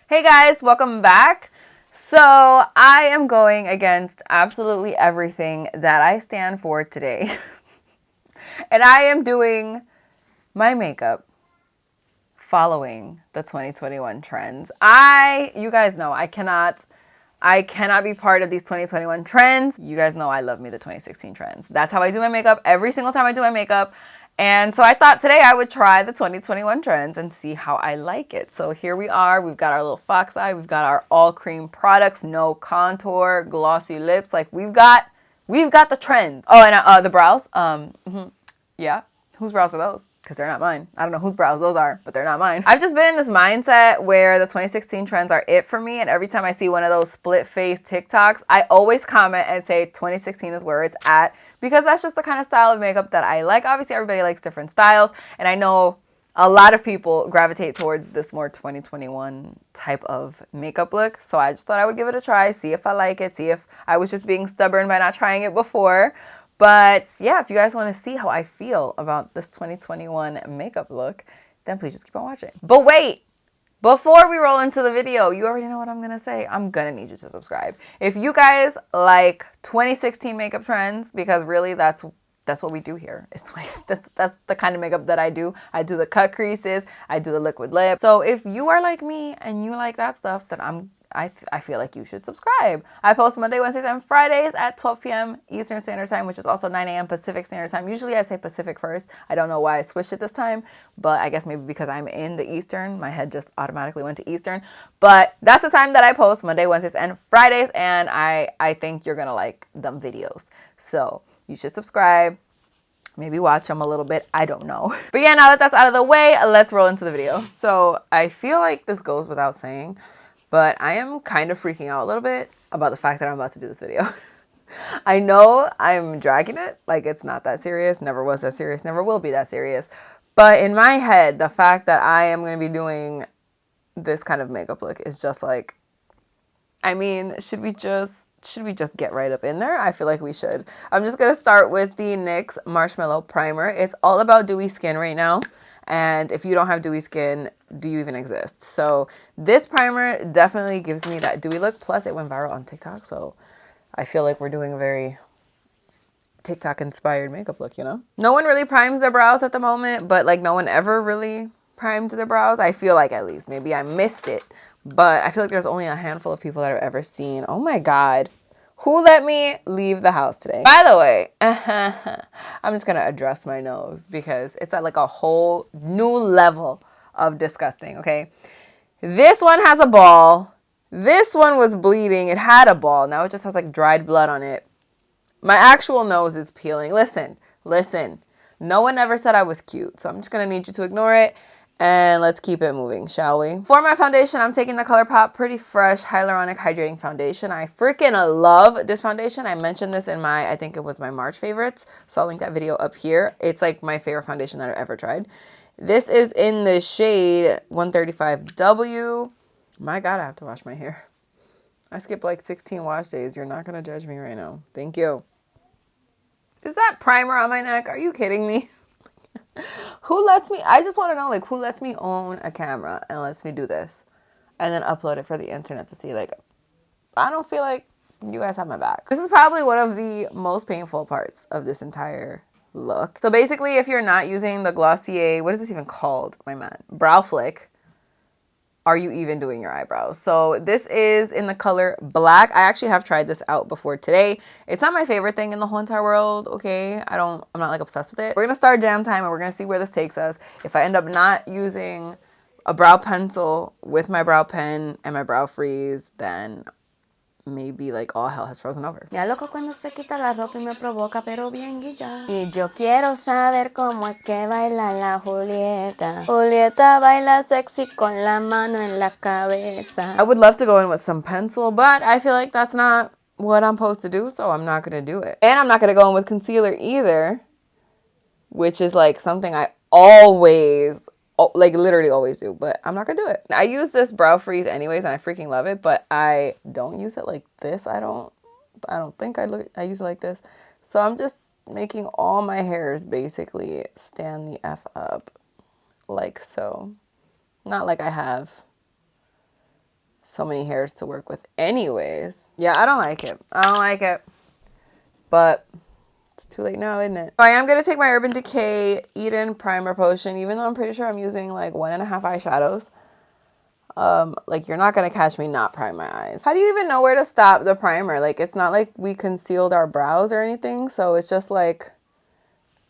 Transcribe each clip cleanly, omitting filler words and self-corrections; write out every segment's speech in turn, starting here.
Hey guys, welcome back. So I am going against absolutely everything that I stand for today. And I am doing my makeup following the 2021 trends. You guys know I cannot be part of these 2021 trends. You guys know I love me the 2016 trends. That's how I do my makeup every single time I do my makeup. And so I thought today I would try the 2021 trends and see how I like it. So here we are. We've got our little fox eye. We've got our all cream products, no contour, glossy lips. Like we've got the trends. Oh, and the brows. Yeah. Whose brows are those? Because they're not mine. I don't know whose brows those are, but they're not mine. I've just been in this mindset where the 2016 trends are it for me. And every time I see one of those split face TikToks, I always comment and say 2016 is where it's at, because that's just the kind of style of makeup that I like. Obviously, everybody likes different styles. And I know a lot of people gravitate towards this more 2021 type of makeup look. So I just thought I would give it a try, see if I like it, see if I was just being stubborn by not trying it before. But yeah, if you guys want to see how I feel about this 2021 makeup look, then please just keep on watching. But wait, before we roll into the video, you already know what I'm going to say. I'm going to need you to subscribe. If you guys like 2016 makeup trends, because really that's what we do here. That's the kind of makeup that I do. I do the cut creases. I do the liquid lip. So if you are like me and you like that stuff, then I feel like you should subscribe. I post Monday, Wednesdays, and Fridays at 12 p.m. Eastern Standard Time, which is also 9 a.m. Pacific Standard Time. Usually I say Pacific first. I don't know why I switched it this time, but I guess maybe because I'm in the Eastern, my head just automatically went to Eastern. But that's the time that I post Monday, Wednesdays, and Fridays, and I think you're going to like them videos. So you should subscribe. Maybe watch them a little bit. I don't know. But yeah, now that that's out of the way, let's roll into the video. So I feel like this goes without saying, but I am kind of freaking out a little bit about the fact that I'm about to do this video. I know I'm dragging it. Like it's not that serious. Never was that serious. Never will be that serious. But in my head, the fact that I am going to be doing this kind of makeup look is just like, I mean, should we just get right up in there? I feel like we should. I'm just going to start with the NYX Marshmallow Primer. It's all about dewy skin right now. And if you don't have dewy skin, do you even exist? So this primer definitely gives me that dewy look. Plus, it went viral on TikTok. So I feel like we're doing a very TikTok-inspired makeup look, you know? No one really primes their brows at the moment, but like no one ever really primed their brows. I feel like, at least. Maybe I missed it. But I feel like there's only a handful of people that I've ever seen. Oh my God. Who let me leave the house today? By the way, I'm just going to address my nose because it's at like a whole new level of disgusting, okay? This one has a ball. This one was bleeding. It had a ball. Now it just has like dried blood on it. My actual nose is peeling. Listen. No one ever said I was cute, so I'm just going to need you to ignore it. And let's keep it moving, shall we? For my foundation, I'm taking the ColourPop Pretty Fresh Hyaluronic Hydrating Foundation. I freaking love this foundation. I mentioned this in I think it was my March favorites. So I'll link that video up here. It's like my favorite foundation that I've ever tried. This is in the shade 135W. My God, I have to wash my hair. I skipped like 16 wash days. You're not going to judge me right now. Thank you. Is that primer on my neck? Are you kidding me? I just want to know, like, who lets me own a camera and lets me do this and then upload it for the internet to see? Like, I don't feel like you guys have my back. This is probably one of the most painful parts of this entire look. So basically, if you're not using the Glossier, what is this even called, my man? Brow Flick. Are you even doing your eyebrows? So this is in the color Black. I actually have tried this out before today. It's not my favorite thing in the whole entire world, okay? I'm not like obsessed with it. We're gonna start jam time and we're gonna see where this takes us. If I end up not using a brow pencil with my brow pen and my brow freeze, then maybe like all hell has frozen over. Me aloco cuando se quita la ropa y me provoca, pero bien guilla. Y yo quiero saber cómo es que baila la Julieta. Julieta baila sexy con la mano en la cabeza. I would love to go in with some pencil, but I feel like that's not what I'm supposed to do, so I'm not going to do it. And I'm not going to go in with concealer either, which is like something I always, like literally always do, but I'm not gonna do it. I use this brow freeze anyways and I freaking love it, but I don't use it like this. I don't think I use it like this. So I'm just making all my hairs basically stand the F up like so. Not like I have so many hairs to work with anyways. Yeah, I don't like it. I don't like it. But it's too late now, isn't it? I am going to take my Urban Decay Eden Primer Potion, even though I'm pretty sure I'm using like 1.5 eyeshadows. Like, you're not going to catch me not prime my eyes. How do you even know where to stop the primer? Like, it's not like we concealed our brows or anything. So it's just like,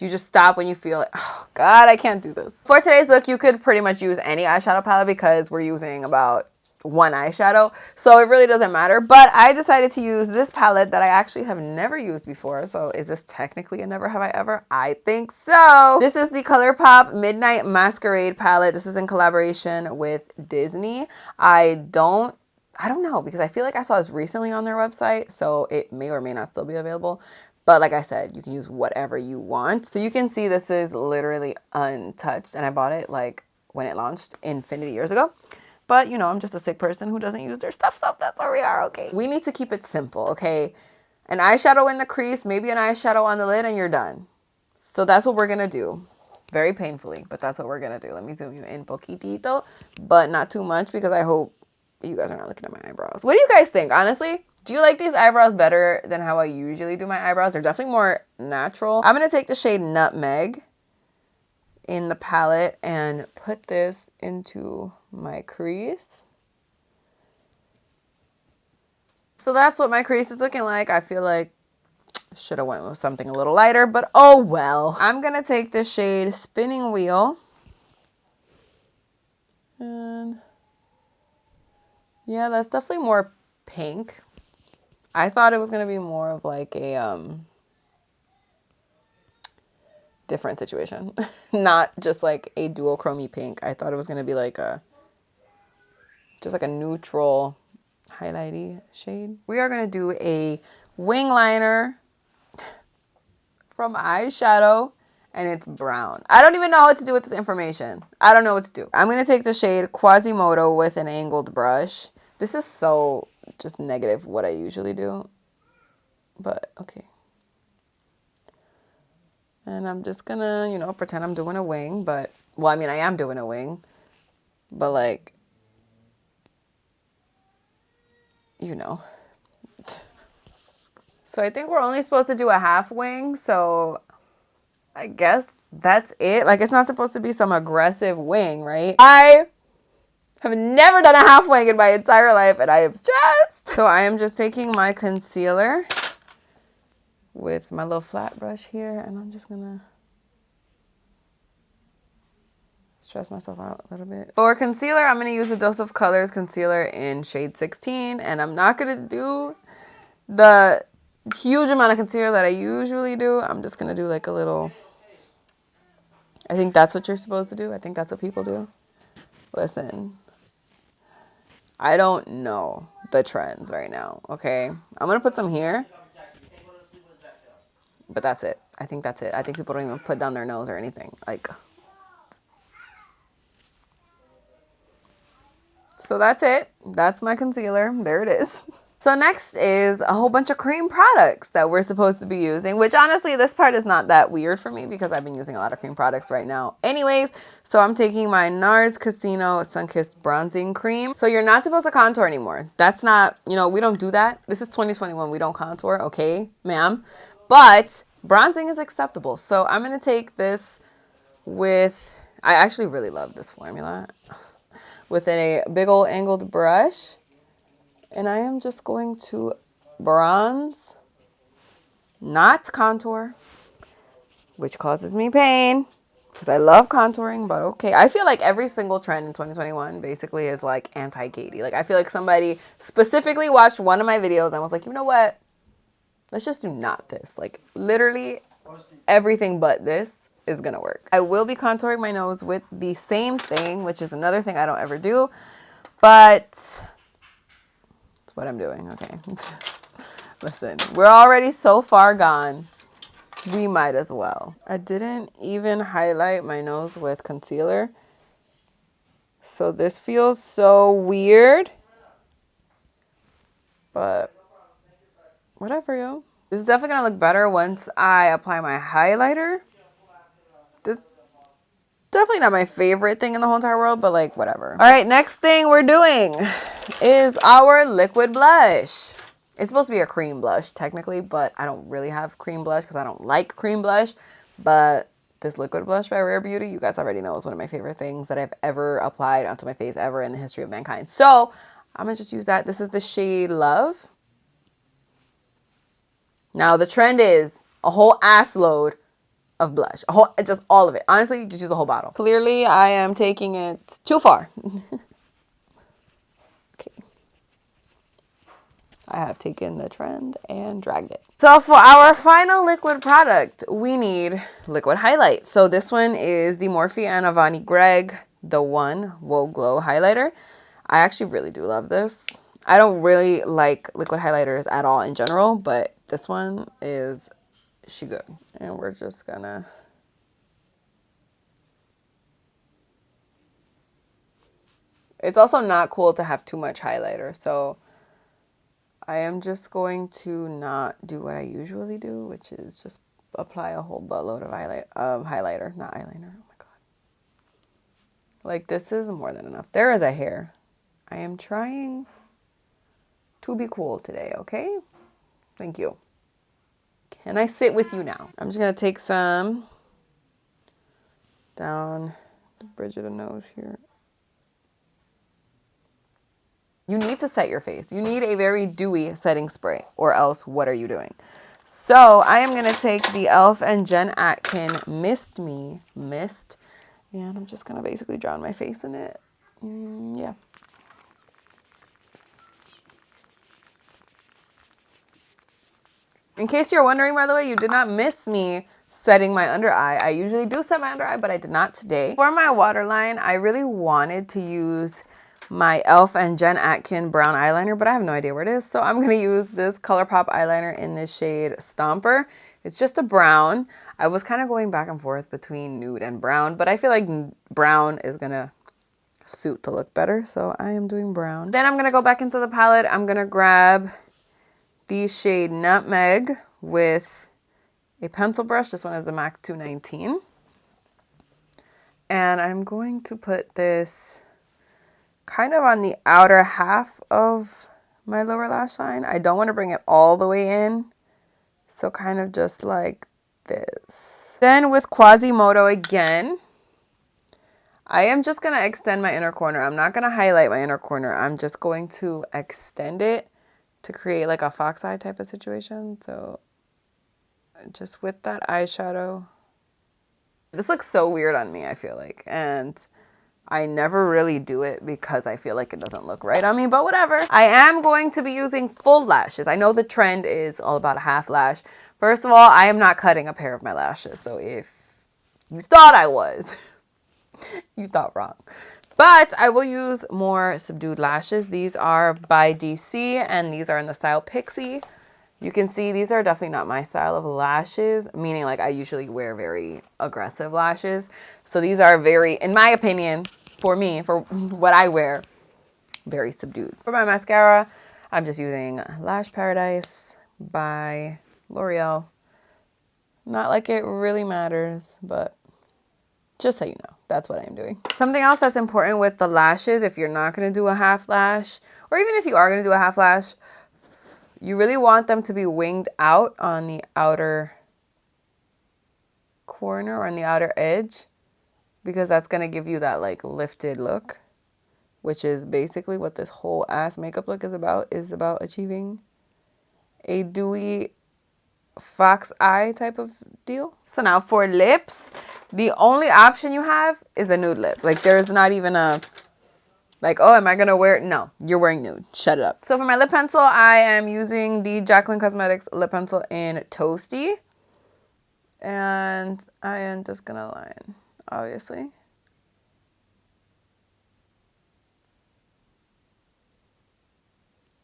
you just stop when you feel it. Oh, God, I can't do this. For today's look, you could pretty much use any eyeshadow palette because we're using about one eyeshadow. So it really doesn't matter. But I decided to use this palette that I actually have never used before. So is this technically a never have I ever? I think so. This is the ColourPop Midnight Masquerade palette. This is in collaboration with Disney. I don't know because I feel like I saw this recently on their website. So it may or may not still be available. But like I said, you can use whatever you want. So you can see this is literally untouched. And I bought it like when it launched infinity years ago. But, you know, I'm just a sick person who doesn't use their stuff. So that's where we are, okay? We need to keep it simple, okay? An eyeshadow in the crease, maybe an eyeshadow on the lid, and you're done. So that's what we're going to do. Very painfully, but that's what we're going to do. Let me zoom you in poquitito, but not too much because I hope you guys are not looking at my eyebrows. What do you guys think, honestly? Do you like these eyebrows better than how I usually do my eyebrows? They're definitely more natural. I'm going to take the shade Nutmeg in the palette and put this into my crease. So that's what my crease is looking like. I feel like I should have went with something a little lighter, but oh well. I'm going to take the shade Spinning Wheel. And yeah, that's definitely more pink. I thought it was going to be more of like a different situation. Not just like a duochrome pink. I thought it was going to be like just like a neutral highlighty shade. We are going to do a wing liner from Eyeshadow and it's brown. I don't even know what to do with this information. I don't know what to do. I'm going to take the shade Quasimodo with an angled brush. This is so just negative what I usually do, but okay. And I'm just gonna, you know, pretend I'm doing a wing, but, well, I mean, I am doing a wing, but like, you know. So I think we're only supposed to do a half wing, so I guess that's it. Like, it's not supposed to be some aggressive wing, right? I have never done a half wing in my entire life, and I am stressed. So I am just taking my concealer with my little flat brush here, and I'm just gonna stress myself out a little bit. For concealer, I'm gonna use a Dose of Colors concealer in shade 16, and I'm not gonna do the huge amount of concealer that I usually do. I'm just gonna do like a little, I think that's what you're supposed to do. I think that's what people do. Listen, I don't know the trends right now, okay? I'm gonna put some here, but that's it. I think that's it. I think people don't even put down their nose or anything. Like, so that's it. That's my concealer. There it is. So next is a whole bunch of cream products that we're supposed to be using, which honestly, this part is not that weird for me because I've been using a lot of cream products right now anyways. So I'm taking my Nars Casino Sunkissed Bronzing Cream. So you're not supposed to contour anymore. That's not, you know, we don't do that. This is 2021. We don't contour, okay, ma'am. But bronzing is acceptable. So I'm going to take this with, I actually really love this formula, with a big old angled brush. And I am just going to bronze, not contour, which causes me pain because I love contouring, but okay. I feel like every single trend in 2021 basically is like anti-Katie. Like, I feel like somebody specifically watched one of my videos and was like, you know what? Let's just do not this. Like, literally everything but this is going to work. I will be contouring my nose with the same thing, which is another thing I don't ever do, but what I'm doing, okay. Listen, we're already so far gone. We might as well. I didn't even highlight my nose with concealer. So this feels so weird. But whatever, yo. This is definitely gonna look better once I apply my highlighter. This is definitely not my favorite thing in the whole entire world, but like, whatever. All right, next thing we're doing is our liquid blush. It's supposed to be a cream blush technically, but I don't really have cream blush because I don't like cream blush. But this liquid blush by Rare Beauty, you guys already know, is one of my favorite things that I've ever applied onto my face ever in the history of mankind. So I'm going to just use that. This is the shade Love. Now the trend is a whole ass load of blush. Just all of it. Honestly, you just use a whole bottle. Clearly, I am taking it too far. Okay. I have taken the trend and dragged it. So for our final liquid product, we need liquid highlight. So this one is the Morphe and Avani Gregg The One Whoa Glow Highlighter. I actually really do love this. I don't really like liquid highlighters at all in general, but this one is she good. And we're just gonna... It's also not cool to have too much highlighter, so I am just going to not do what I usually do, which is just apply a whole buttload of highlighter, not eyeliner. Oh my god. Like, this is more than enough. There is a hair. I am trying to be cool today, okay? Thank you. Can I sit with you now? I'm just going to take some down the bridge of the nose here. You need to set your face. You need a very dewy setting spray, or else what are you doing? So I am going to take the e.l.f. and Jen Atkin Mist Me Mist, and I'm just going to basically drown my face in it. Yeah. In case you're wondering, by the way, you did not miss me setting my under eye. I usually do set my under eye, but I did not today. For my waterline, I really wanted to use my e.l.f. and Jen Atkin brown eyeliner, but I have no idea where it is. So I'm going to use this ColourPop eyeliner in the shade Stomper. It's just a brown. I was kind of going back and forth between nude and brown, but I feel like brown is going to suit the look better. So I am doing brown. Then I'm going to go back into the palette. I'm going to grab the shade Nutmeg with a pencil brush. This one is the MAC 219. And I'm going to put this kind of on the outer half of my lower lash line. I don't want to bring it all the way in, so kind of just like this. Then with Quasimodo again, I am just going to extend my inner corner. I'm not going to highlight my inner corner. I'm just going to extend it to create like a fox eye type of situation. So just with that eyeshadow. This looks so weird on me, I feel like, and I never really do it because I feel like it doesn't look right on me, but whatever. I am going to be using full lashes. I know the trend is all about a half lash. First of all, I am not cutting a pair of my lashes. So if you thought I was, you thought wrong. But I will use more subdued lashes. These are by DeeCee and these are in the style Pixie. You can see these are definitely not my style of lashes, meaning like I usually wear very aggressive lashes. So these are very, in my opinion, for me, for what I wear, very subdued. For my mascara, I'm just using Lash Paradise by L'Oreal. Not like it really matters, but just so you know, that's what I'm doing. Something else that's important with the lashes, if you're not going to do a half lash, or even if you are going to do a half lash, you really want them to be winged out on the outer corner or on the outer edge, because that's going to give you that like lifted look, which is basically what this whole ass makeup look is about achieving a dewy fox eye type of deal. So now for lips, the only option you have is a nude lip. Like there's not even a like, oh, am I going to wear it? No, you're wearing nude. Shut it up. So for my lip pencil, I am using the Jaclyn Cosmetics lip pencil in Toasty. And I am just going to line, obviously.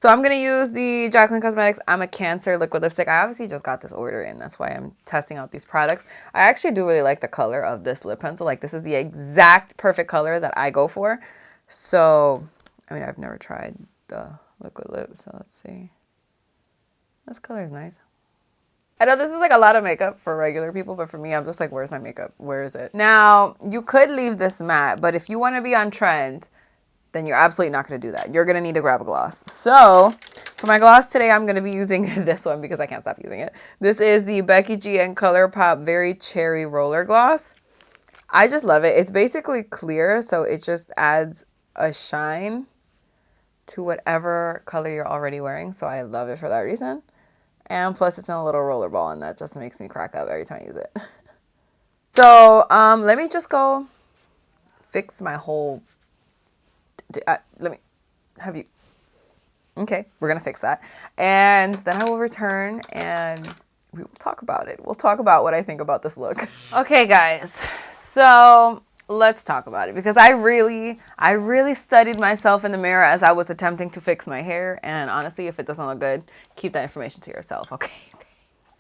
So I'm going to use the Jaclyn Cosmetics I'm a Cancer liquid lipstick. I obviously just got this order in. That's why I'm testing out these products. I actually do really like the color of this lip pencil. Like this is the exact perfect color that I go for. So, I mean, I've never tried the liquid lip, so let's see. This color is nice. I know this is like a lot of makeup for regular people, but for me, I'm just like, where's my makeup? Where is it? Now, you could leave this matte, but if you want to be on trend, then you're absolutely not going to do that. You're going to need to grab a gloss. So for my gloss today, I'm going to be using this one because I can't stop using it. This is the Becky G and ColourPop Very Cherry Roller Gloss. I just love it. It's basically clear, so it just adds a shine to whatever color you're already wearing. So I love it for that reason. And plus it's in a little roller ball, and that just makes me crack up every time I use it. So let me just go fix my whole... let me have you... Okay, we're going to fix that. And then I will return and we will talk about it. We'll talk about what I think about this look. Okay, guys. So let's talk about it because I really studied myself in the mirror as I was attempting to fix my hair. And honestly, if it doesn't look good, keep that information to yourself, okay?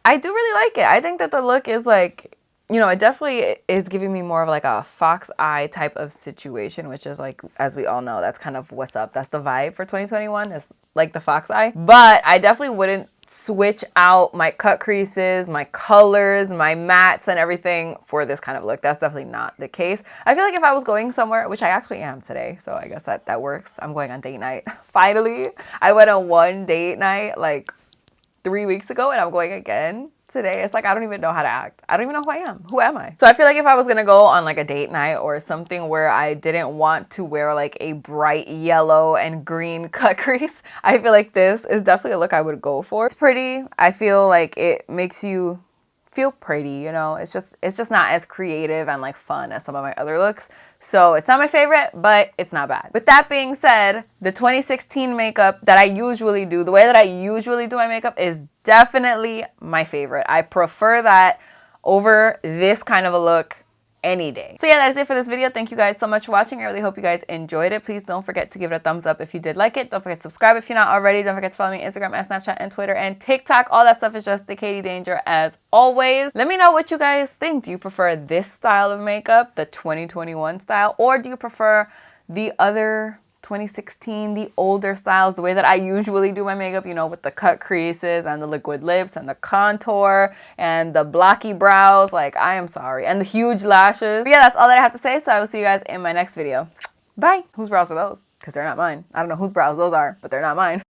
I do really like it. I think that the look is like, you know, it definitely is giving me more of like a fox eye type of situation, which is like, as we all know, that's kind of what's up. That's the vibe for 2021 is like the fox eye. But I definitely wouldn't switch out my cut creases, my colors, my mattes and everything for this kind of look. That's definitely not the case. I feel like if I was going somewhere, which I actually am today, so I guess that works. I'm going on date night. Finally, I went on one date night like 3 weeks ago and I'm going again today. It's like I don't even know how to act. I don't even know who I am. Who am I? So I feel like if I was gonna go on like a date night or something where I didn't want to wear like a bright yellow and green cut crease, I feel like this is definitely a look I would go for. It's pretty. I feel like it makes you feel pretty, you know. It's just not as creative and like fun as some of my other looks. So it's not my favorite, but it's not bad. With that being said, the 2016 makeup that I usually do, the way that I usually do my makeup is definitely my favorite. I prefer that over this kind of a look any day. So yeah, that is it for this video. Thank you guys so much for watching. I really hope you guys enjoyed it. Please don't forget to give it a thumbs up if you did like it. Don't forget to subscribe if you're not already. Don't forget to follow me on Instagram and Snapchat and Twitter and TikTok. All that stuff is just the Katie Danger as always. Let me know what you guys think. Do you prefer this style of makeup, the 2021 style, or do you prefer the other 2016, the older styles, the way that I usually do my makeup, you know, with the cut creases and the liquid lips and the contour and the blocky brows? Like, I am sorry. And the huge lashes. But yeah, that's all that I have to say. So I will see you guys in my next video. Bye. Whose brows are those? Because they're not mine. I don't know whose brows those are, but they're not mine.